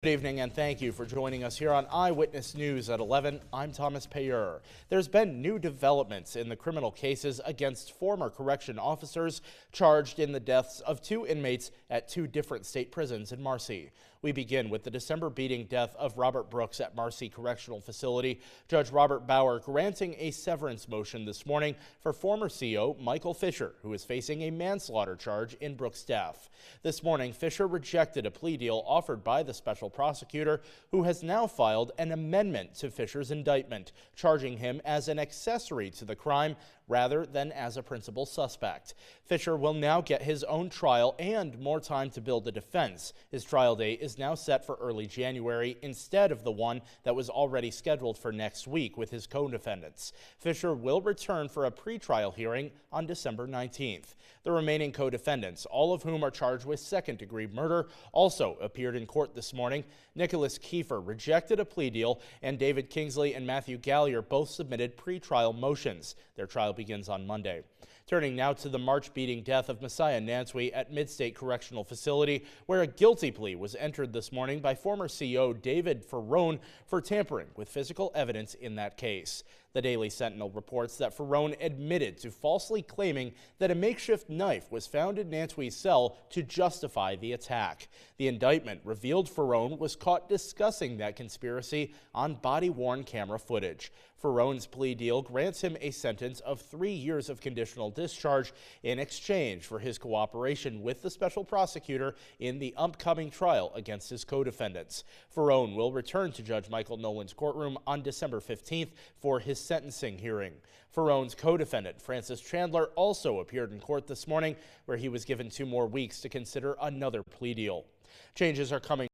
Good evening and thank you for joining us here on Eyewitness News at 11. I'm Thomas Payeur. There's been new developments in the criminal cases against former correction officers charged in the deaths of 2 inmates at 2 different state prisons in Marcy. We begin with the December beating death of Robert Brooks at Marcy Correctional Facility. Judge Robert Payeur granting a severance motion this morning for former CO Michael Fisher, who is facing a manslaughter charge in Brooks' death. This morning, Fisher rejected a plea deal offered by the special prosecutor, who has now filed an amendment to Fisher's indictment, charging him as an accessory to the crime rather than as a principal suspect. Fisher will now get his own trial and more time to build a defense. His trial date is now set for early January instead of the one that was already scheduled for next week with his co-defendants. Fisher will return for a pretrial hearing on December 19th. The remaining co-defendants, all of whom are charged with second-degree murder, also appeared in court this morning. Nicholas Kiefer rejected a plea deal, and David Kingsley and Matthew Gallier both submitted pretrial motions. Their trial begins on Monday. Turning now to the March-beating death of Messiah Nantwi at Midstate Correctional Facility, where a guilty plea was entered this morning by former CO David Ferrone for tampering with physical evidence in that case. The Daily Sentinel reports that Ferrone admitted to falsely claiming that a makeshift knife was found in Nantwi's cell to justify the attack. The indictment revealed Ferrone was caught discussing that conspiracy on body-worn camera footage. Ferrone's plea deal grants him a sentence of 3 years of conditional discharge in exchange for his cooperation with the special prosecutor in the upcoming trial against his co-defendants. Ferrone will return to Judge Michael Nolan's courtroom on December 15th for his sentencing hearing. Ferrone's co-defendant, Francis Chandler, also appeared in court this morning, where he was given 2 more weeks to consider another plea deal. Changes are coming